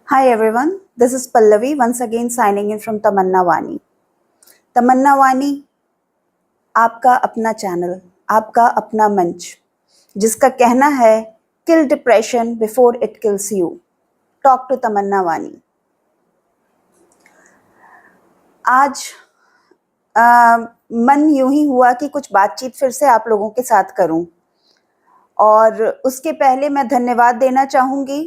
Hi everyone, this is Pallavi once again signing in from तमन्ना वानी। तमन्ना वानी आपका अपना चैनल, आपका अपना मंच, जिसका कहना है kill depression before it kills you. Talk to Tamanna Wani. आज मन यूं ही हुआ कि कुछ बातचीत फिर से आप लोगों के साथ करूं, और उसके पहले मैं धन्यवाद देना चाहूँगी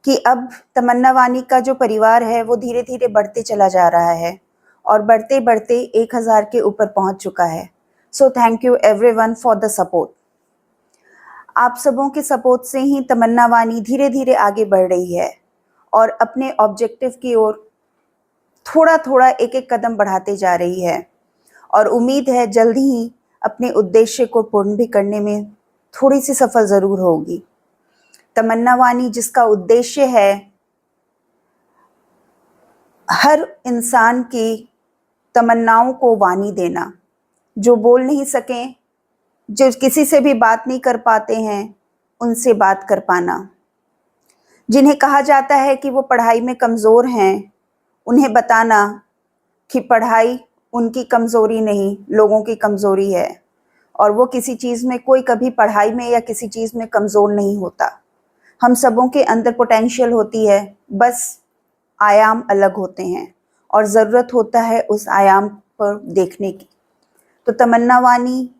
कि अब तमन्ना वानी का जो परिवार है वो धीरे धीरे बढ़ते चला जा रहा है और बढ़ते बढ़ते 1000 के ऊपर पहुंच चुका है। सो thank you everyone for the support. आप सबों के सपोर्ट से ही तमन्ना वानी धीरे धीरे आगे बढ़ रही है और अपने ऑब्जेक्टिव की ओर थोड़ा थोड़ा एक एक कदम बढ़ाते जा रही है, और उम्मीद है जल्द ही अपने उद्देश्य को पूर्ण भी करने में थोड़ी सी सफल ज़रूर होगी। तमन्ना वानी जिसका उद्देश्य है हर इंसान की तमन्नाओं को वाणी देना, जो बोल नहीं सकें, जो किसी से भी बात नहीं कर पाते हैं, उनसे बात कर पाना, जिन्हें कहा जाता है कि वो पढ़ाई में कमज़ोर हैं, उन्हें बताना कि पढ़ाई उनकी कमज़ोरी नहीं, लोगों की कमज़ोरी है, और वो किसी चीज़ में, कोई कभी पढ़ाई में या किसी चीज़ में कमज़ोर नहीं होता। हम सबों के अंदर पोटेंशियल होती है, बस आयाम अलग होते हैं और ज़रूरत होता है उस आयाम पर देखने की। तो तमन्ना वानी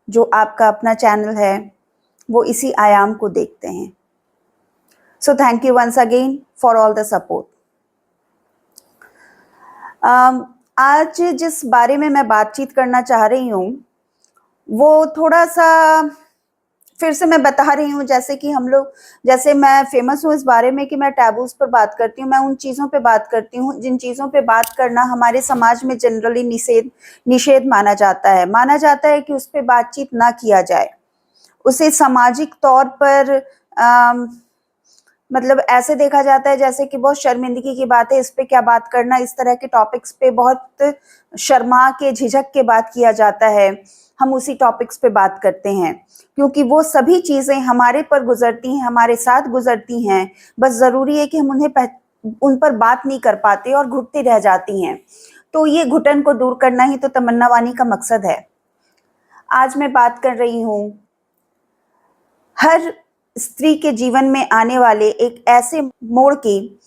जो आपका अपना चैनल है वो इसी आयाम को देखते हैं। So thank you once again for all the support. आज जिस बारे में मैं बातचीत करना चाह रही हूँ वो थोड़ा सा फिर से मैं बता रही हूँ, जैसे मैं फेमस हूँ इस बारे में कि मैं टैबूज पर बात करती हूँ, मैं उन चीज़ों पे बात करती हूँ जिन चीज़ों पे बात करना हमारे समाज में जनरली निषेध माना जाता है कि उस पर बातचीत ना किया जाए। उसे सामाजिक तौर पर मतलब ऐसे देखा जाता है जैसे कि बहुत शर्मिंदगी की बात है, इस पे क्या बात करना, इस तरह के टॉपिक्स पे बहुत शर्मा के, झिझक के बात किया जाता है। हम उसी टॉपिक्स पे बात करते हैं क्योंकि वो सभी चीज़ें हमारे पर गुजरती हैं, हमारे साथ गुजरती हैं, बस ज़रूरी है कि हम उन पर बात नहीं कर पाते और घुटती रह जाती हैं। तो ये घुटन को दूर करना ही तो तमन्ना वानी का मकसद है। आज मैं बात कर रही हूँ हर स्त्री के जीवन में आने वाले एक ऐसे मोड़ की,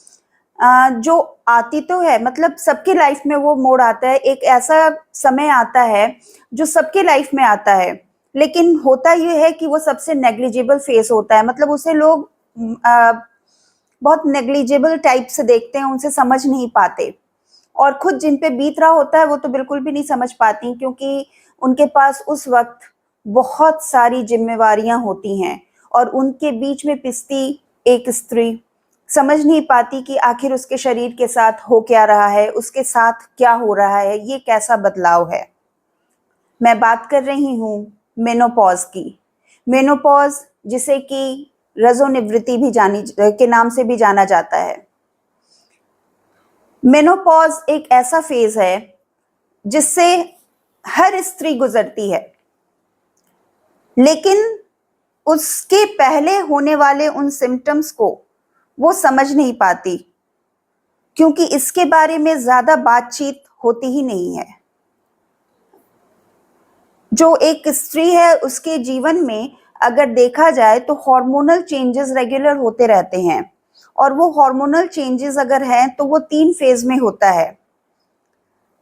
जो आती तो है, मतलब सबके लाइफ में वो मोड़ आता है, एक ऐसा समय आता है जो सबके लाइफ में आता है, लेकिन होता ये है कि वो सबसे नेग्लिजिबल फेस होता है, मतलब उसे लोग बहुत नेग्लिजिबल टाइप से देखते हैं, उनसे समझ नहीं पाते, और खुद जिन पे बीत रहा होता है वो तो बिल्कुल भी नहीं समझ पाती क्योंकि उनके पास उस वक्त बहुत सारी जिम्मेवारियां होती हैं और उनके बीच में पिसती एक स्त्री समझ नहीं पाती कि आखिर उसके शरीर के साथ हो क्या रहा है, उसके साथ क्या हो रहा है, ये कैसा बदलाव है। मैं बात कर रही हूँ मेनोपॉज की। मेनोपॉज जिसे कि रजोनिवृत्ति भी के नाम से भी जाना जाता है। मेनोपॉज एक ऐसा फेज है जिससे हर स्त्री गुजरती है, लेकिन उसके पहले होने वाले उन सिम्टम्स को वो समझ नहीं पाती क्योंकि इसके बारे में ज्यादा बातचीत होती ही नहीं है। जो एक स्त्री है उसके जीवन में अगर देखा जाए तो हार्मोनल चेंजेस रेगुलर होते रहते हैं, और वो हार्मोनल चेंजेस अगर हैं तो वो 3 फेज में होता है।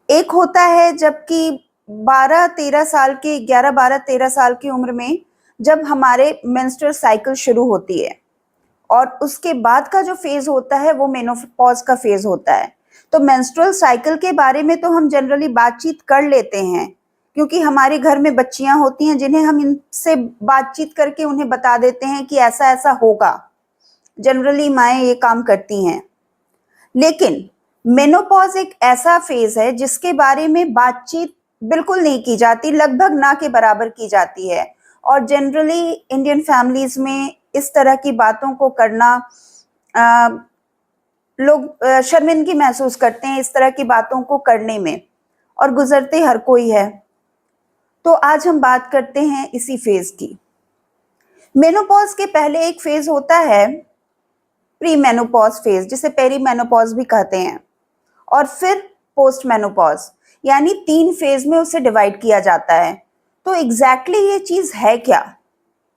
एक होता है जबकि 12-13 साल की 11-12-13 साल की उम्र में जब हमारे मेंस्ट्रुअल साइकिल शुरू होती है, और उसके बाद का जो फेज होता है वो मेनोपॉज का फेज होता है। तो मेंस्ट्रुअल साइकिल के बारे में तो हम जनरली बातचीत कर लेते हैं क्योंकि हमारे घर में बच्चियां होती हैं जिन्हें हम इनसे बातचीत करके उन्हें बता देते हैं कि ऐसा ऐसा होगा। जनरली माएँ ये काम करती हैं, लेकिन मेनोपॉज एक ऐसा फेज है जिसके बारे में बातचीत बिल्कुल नहीं की जाती, लगभग ना के बराबर की जाती है, और जनरली इंडियन फैमिलीज में इस तरह की बातों को करना लोग शर्मिंदगी महसूस करते हैं इस तरह की बातों को करने में, और गुजरते हर कोई है। तो आज हम बात करते हैं इसी फेज की। मेनोपॉज के पहले एक फेज होता है प्री मेनोपॉज फेज, जिसे पेरी मेनोपॉज भी कहते हैं, और फिर पोस्ट मेनोपॉज, यानी 3 फेज में उसे डिवाइड किया जाता है। तो एग्जैक्टली ये चीज है क्या,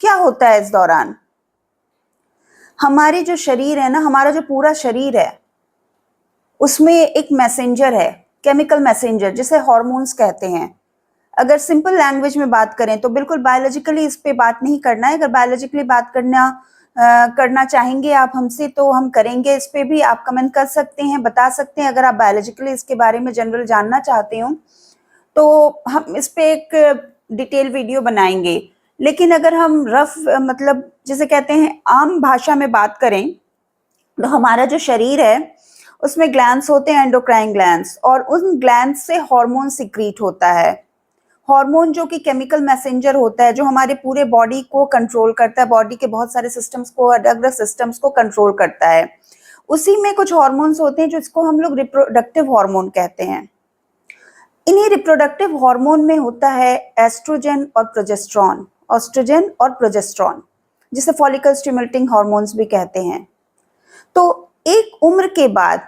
क्या होता है इस दौरान? हमारे जो शरीर है ना, हमारा जो पूरा शरीर है, उसमें एक मैसेंजर है, केमिकल मैसेंजर, जिसे हार्मोन्स कहते हैं। अगर सिंपल लैंग्वेज में बात करें तो बिल्कुल बायोलॉजिकली इस पे बात नहीं करना है। अगर बायोलॉजिकली बात करना चाहेंगे आप हमसे तो हम करेंगे, इस पे भी आप कमेंट कर सकते हैं, बता सकते हैं। अगर आप बायोलॉजिकली इसके बारे में जनरल जानना चाहते हो तो हम इस पे एक डिटेल वीडियो बनाएंगे। लेकिन अगर हम रफ मतलब जिसे कहते हैं आम भाषा में बात करें तो हमारा जो शरीर है उसमें ग्लैंड्स होते हैं, एंडोक्राइन ग्लैंड्स, और उन ग्लैंड्स से हार्मोन सिक्रीट होता है। हार्मोन जो कि केमिकल मैसेंजर होता है, जो हमारे पूरे बॉडी को कंट्रोल करता है, बॉडी के बहुत सारे सिस्टम्स को, अलग अलग सिस्टम्स को कंट्रोल करता है। उसी में कुछ हार्मोन्स होते हैं जिसको हम लोग रिप्रोडक्टिव हार्मोन कहते हैं। इन्हीं रिप्रोडक्टिव हार्मोन में होता है एस्ट्रोजन और प्रोजेस्टेरॉन, ऑस्ट्रोजन और प्रोजेस्टेरॉन, जिसे फॉलिकल स्टिमुलेटिंग हार्मोन्स भी कहते हैं। तो एक उम्र के बाद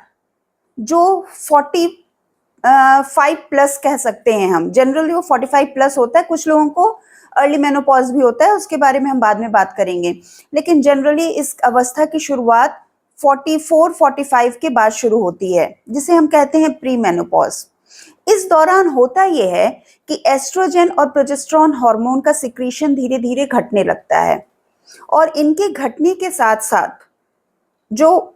जो 45 प्लस कह सकते हैं हम, जनरली वो 45 प्लस होता है, कुछ लोगों को अर्ली मेनोपॉज भी होता है, उसके बारे में हम बाद में बात करेंगे। लेकिन जनरली इस अवस्था की शुरुआत 44-45 के बाद शुरू होती है, जिसे हम कहते हैं प्री मेनोपॉज। इस दौरान होता यह है कि एस्ट्रोजन और प्रोजेस्टेरॉन हार्मोन का सिक्रीशन धीरे धीरे घटने लगता है, और इनके घटने के साथ साथ जो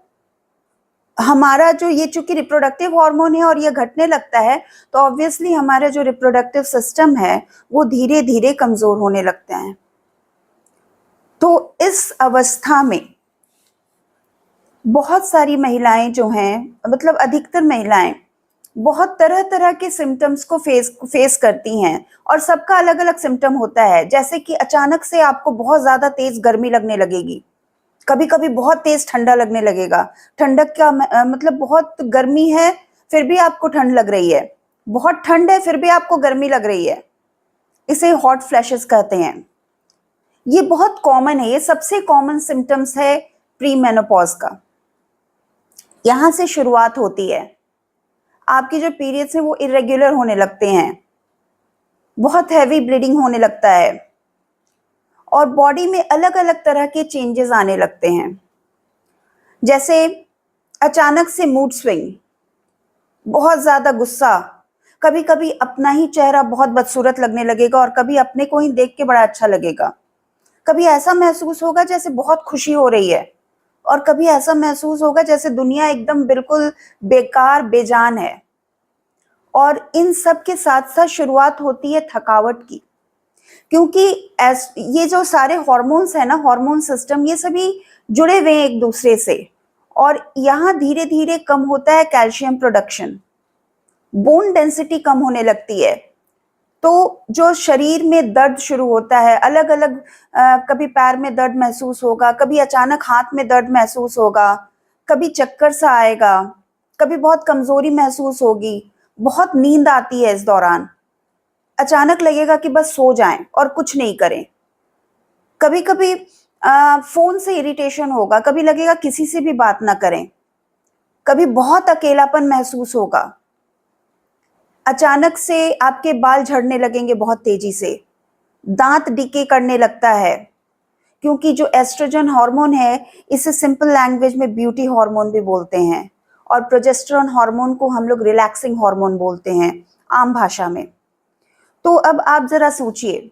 हमारा जो ये चूंकि रिप्रोडक्टिव हार्मोन है और ये घटने लगता है, तो ऑब्वियसली हमारा जो रिप्रोडक्टिव सिस्टम है वो धीरे धीरे कमजोर होने लगते हैं। तो इस अवस्था में बहुत सारी महिलाएं जो हैं, मतलब अधिकतर महिलाएं बहुत तरह तरह के सिम्टम्स को फेस करती हैं, और सबका अलग अलग सिम्टम होता है। जैसे कि अचानक से आपको बहुत ज्यादा तेज गर्मी लगने लगेगी, कभी कभी बहुत तेज ठंडा लगने लगेगा। ठंडक का मतलब बहुत गर्मी है फिर भी आपको ठंड लग रही है, बहुत ठंड है फिर भी आपको गर्मी लग रही है, इसे हॉट फ्लैशेस कहते हैं। ये बहुत कॉमन है, ये सबसे कॉमन सिम्टम्स है प्री मेनोपॉज का। यहां से शुरुआत होती है। आपकी जो पीरियड्स हैं वो इरेगुलर होने लगते हैं, बहुत हैवी ब्लीडिंग होने लगता है, और बॉडी में अलग अलग तरह के चेंजेस आने लगते हैं। जैसे अचानक से मूड स्विंग, बहुत ज्यादा गुस्सा, कभी कभी अपना ही चेहरा बहुत बदसूरत लगने लगेगा और कभी अपने को ही देख के बड़ा अच्छा लगेगा। कभी ऐसा महसूस होगा जैसे बहुत खुशी हो रही है, और कभी ऐसा महसूस होगा जैसे दुनिया एकदम बिल्कुल बेकार बेजान है। और इन सब के साथ साथ शुरुआत होती है थकावट की, क्योंकि ये जो सारे हार्मोन्स है ना, हार्मोन सिस्टम, ये सभी जुड़े हुए हैं एक दूसरे से, और यहाँ धीरे धीरे कम होता है कैल्शियम प्रोडक्शन, बोन डेंसिटी कम होने लगती है। तो जो शरीर में दर्द शुरू होता है, अलग अलग कभी पैर में दर्द महसूस होगा, कभी अचानक हाथ में दर्द महसूस होगा, कभी चक्कर सा आएगा, कभी बहुत कमजोरी महसूस होगी, बहुत नींद आती है इस दौरान, अचानक लगेगा कि बस सो जाएं और कुछ नहीं करें। कभी कभी फोन से इरिटेशन होगा, कभी लगेगा किसी से भी बात ना करें, कभी बहुत अकेलापन महसूस होगा, अचानक से आपके बाल झड़ने लगेंगे बहुत तेजी से, दांत डीके करने लगता है, क्योंकि जो एस्ट्रोजन हार्मोन है इसे सिंपल लैंग्वेज में ब्यूटी हार्मोन भी बोलते हैं, और प्रोजेस्टेरॉन हार्मोन को हम लोग रिलैक्सिंग हार्मोन बोलते हैं आम भाषा में। तो अब आप जरा सोचिए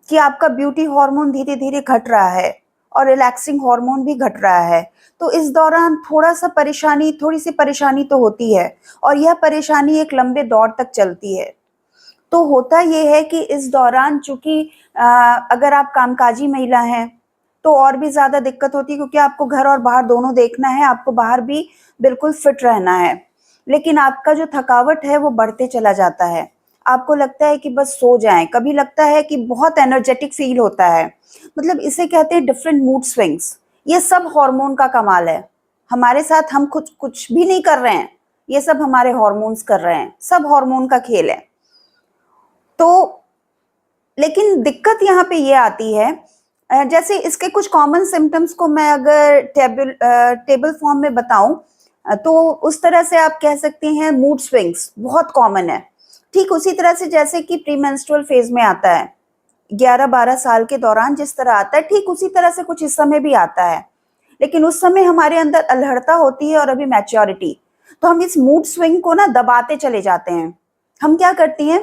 कि आपका ब्यूटी हार्मोन धीरे धीरे घट रहा है और रिलैक्सिंग हार्मोन भी घट रहा है, तो इस दौरान थोड़ी सी परेशानी तो होती है, और यह परेशानी एक लंबे दौर तक चलती है। तो होता यह है कि इस दौरान चूंकि अगर आप कामकाजी महिला हैं तो और भी ज्यादा दिक्कत होती है, क्योंकि आपको घर और बाहर दोनों देखना है, आपको बाहर भी बिल्कुल फिट रहना है, लेकिन आपका जो थकावट है वो बढ़ते चला जाता है। आपको लगता है कि बस सो जाएं, कभी लगता है कि बहुत एनर्जेटिक फील होता है, मतलब इसे कहते हैं डिफरेंट मूड स्विंग्स। ये सब हार्मोन का कमाल है, हमारे साथ हम कुछ भी नहीं कर रहे हैं, ये सब हमारे हार्मोन्स कर रहे हैं, सब हार्मोन का खेल है। तो लेकिन दिक्कत यहाँ पे ये आती है जैसे इसके कुछ कॉमन सिम्टम्स को मैं अगर टेबल फॉर्म में बताऊं, तो उस तरह से आप कह सकते हैं मूड स्विंग्स बहुत कॉमन है। ठीक उसी तरह से जैसे कि प्रीमेंस्ट्रुअल फेज में आता है 11-12 साल के दौरान जिस तरह आता है, ठीक उसी तरह से कुछ इस समय भी आता है, लेकिन उस समय हमारे अंदर अल्हड़ता होती है और अभी मैच्योरिटी। तो हम इस मूड स्विंग को ना दबाते चले जाते हैं। हम क्या करते हैं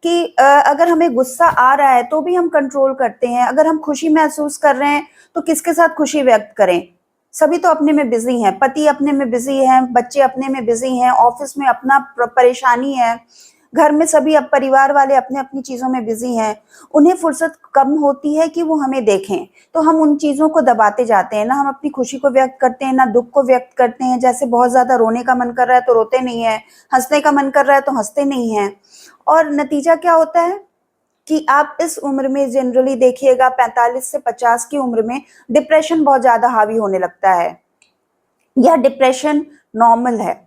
कि अगर हमें गुस्सा आ रहा है तो भी हम कंट्रोल करते हैं, अगर हम खुशी महसूस कर रहे हैं तो किसके साथ खुशी व्यक्त करें। सभी तो अपने में बिजी हैं, पति अपने में बिजी हैं, बच्चे अपने में बिजी हैं, ऑफिस में अपना परेशानी है, घर में सभी अब परिवार वाले अपने अपनी चीजों में बिजी हैं। उन्हें फुर्सत कम होती है कि वो हमें देखें, तो हम उन चीजों को दबाते जाते हैं। ना हम अपनी खुशी को व्यक्त करते हैं, ना दुख को व्यक्त करते हैं। जैसे बहुत ज्यादा रोने का मन कर रहा है तो रोते नहीं है, हंसने का मन कर रहा है तो हंसते नहीं है। और नतीजा क्या होता है कि आप इस उम्र में जनरली देखिएगा 45 से 50 की उम्र में डिप्रेशन बहुत ज्यादा हावी होने लगता है। यह डिप्रेशन नॉर्मल है,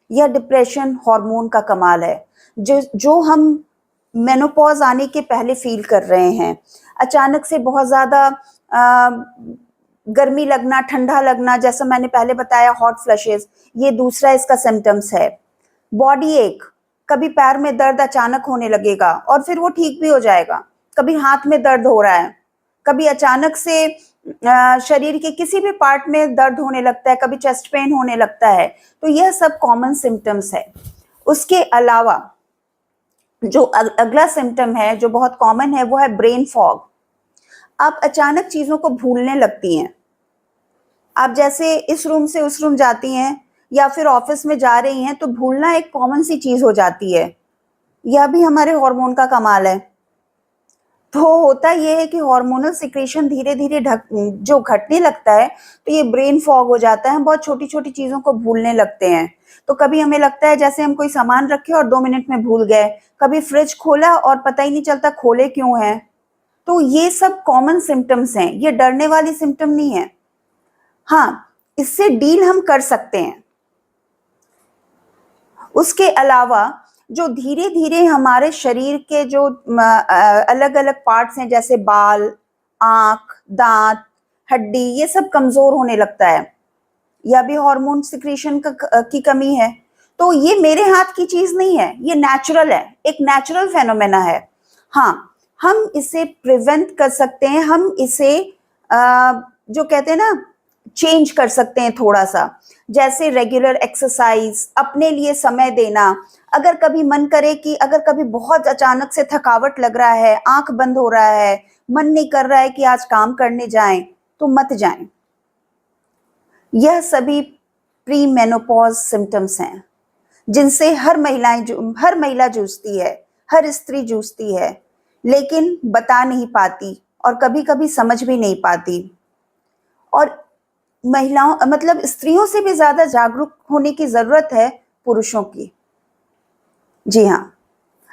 यह डिप्रेशन हार्मोन का कमाल है जो हम मेनोपॉज आने के पहले फील कर रहे हैं। अचानक से बहुत ज्यादा गर्मी लगना, ठंडा लगना, जैसा मैंने पहले बताया हॉट फ्लशेस, ये दूसरा इसका सिम्टम्स है। बॉडी एक, कभी पैर में दर्द अचानक होने लगेगा और फिर वो ठीक भी हो जाएगा। कभी हाथ में दर्द हो रहा है, कभी अचानक से शरीर के किसी भी पार्ट में दर्द होने लगता है, कभी चेस्ट पेन होने लगता है। तो यह सब कॉमन सिम्टम्स है। उसके अलावा जो अगला सिम्टम है जो बहुत कॉमन है वो है ब्रेन फॉग। आप अचानक चीजों को भूलने लगती हैं। आप जैसे इस रूम से उस रूम जाती हैं या फिर ऑफिस में जा रही हैं तो भूलना एक कॉमन सी चीज हो जाती है। यह भी हमारे हार्मोन का कमाल है। तो होता यह है कि हार्मोनल सिक्रेशन धीरे धीरे जो घटने लगता है तो ये ब्रेन फॉग हो जाता है। हम बहुत छोटी छोटी चीजों को भूलने लगते हैं। तो कभी हमें लगता है जैसे हम कोई सामान रखे और 2 मिनट में भूल गए, कभी फ्रिज खोला और पता ही नहीं चलता खोले क्यों है। तो ये सब कॉमन सिम्टम्स हैं, ये डरने वाली सिम्टम नहीं है। हाँ, इससे डील हम कर सकते हैं। उसके अलावा जो धीरे धीरे हमारे शरीर के जो अलग अलग पार्ट्स हैं जैसे बाल, आंख, दांत, हड्डी, ये सब कमजोर होने लगता है, या भी हार्मोन सिक्रीशन की कमी है। तो ये मेरे हाथ की चीज नहीं है, ये नेचुरल है, एक नेचुरल फेनोमेना है। हाँ, हम इसे प्रिवेंट कर सकते हैं, हम इसे जो कहते हैं ना चेंज कर सकते हैं थोड़ा सा। जैसे रेगुलर एक्सरसाइज, अपने लिए समय देना। अगर कभी मन करे कि अगर कभी बहुत अचानक से थकावट लग रहा है, आंख बंद हो रहा है, मन नहीं कर रहा है कि आज काम करने जाएं, तो मत जाएं। यह सभी प्री मेनोपॉज सिम्टम्स हैं जिनसे हर महिला जूझती है, हर स्त्री जूझती है, लेकिन बता नहीं पाती और कभी कभी समझ भी नहीं पाती। और महिलाओं मतलब स्त्रियों से भी ज्यादा जागरूक होने की जरूरत है पुरुषों की। जी हाँ,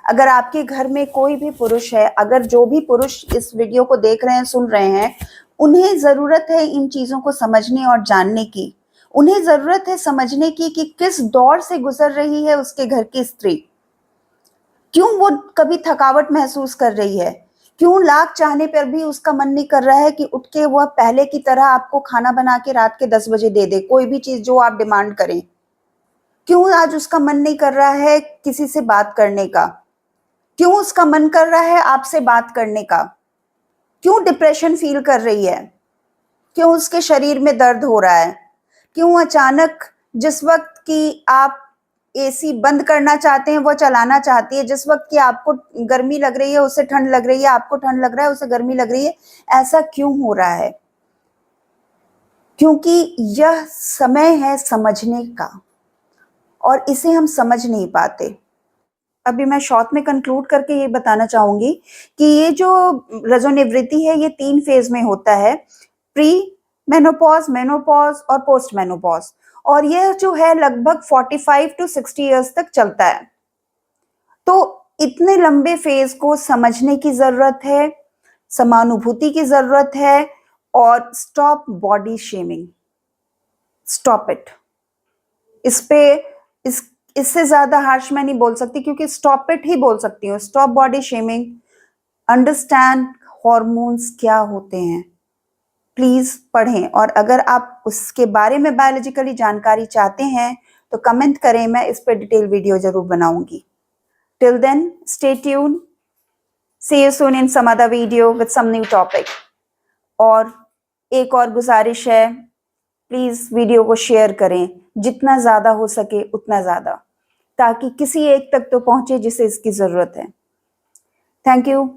अगर आपके घर में कोई भी पुरुष है, अगर जो भी पुरुष इस वीडियो को देख रहे हैं, सुन रहे हैं, उन्हें जरूरत है इन चीजों को समझने और जानने की। उन्हें जरूरत है समझने की कि किस दौर से गुजर रही है उसके घर की स्त्री, क्यों वो कभी थकावट महसूस कर रही है, क्यों लाख चाहने पर भी उसका मन नहीं कर रहा है कि उठ के वह पहले की तरह आपको खाना बना के रात के 10 बजे दे दे, कोई भी चीज जो आप डिमांड करें। क्यों आज उसका मन नहीं कर रहा है किसी से बात करने का, क्यों उसका मन कर रहा है आपसे बात करने का, क्यों डिप्रेशन फील कर रही है, क्यों उसके शरीर में दर्द हो रहा है, क्यों अचानक जिस वक्त की आप एसी बंद करना चाहते हैं वो चलाना चाहती है, जिस वक्त की आपको गर्मी लग रही है उसे ठंड लग रही है, आपको ठंड लग रहा है उसे गर्मी लग रही है। ऐसा क्यों हो रहा है? क्योंकि यह समय है समझने का और इसे हम समझ नहीं पाते। अभी मैं शॉर्ट में कंक्लूड करके ये बताना चाहूंगी कि ये जो रजोनिवृत्ति है ये 3 फेज में होता है, प्री मेनोपॉज, मेनोपॉज और पोस्ट मेनोपॉज। और यह जो है लगभग 45 टू 60 इयर्स तक चलता है। तो इतने लंबे फेज को समझने की जरूरत है, समानुभूति की जरूरत है, और stop body shaming, stop it. इससे ज्यादा हार्श मैं नहीं बोल सकती, क्योंकि स्टॉप इट ही बोल सकती हूँ। Stop body shaming, understand hormones क्या होते हैं, प्लीज पढ़ें, और अगर आप उसके बारे में बायोलॉजिकली जानकारी चाहते हैं तो कमेंट करें, मैं इस पर डिटेल वीडियो जरूर बनाऊंगी। Till then stay tuned, see you soon in some other video with some new topic. और एक और गुजारिश है, प्लीज वीडियो को शेयर करें, जितना ज्यादा हो सके उतना ज्यादा, ताकि किसी एक तक तो पहुंचे जिसे इसकी जरूरत है। Thank you.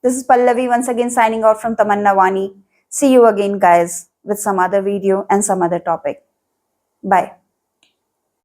This is Pallavi once again signing out from Tamanna Wani. See you again, guys, with some other video and some other topic. Bye.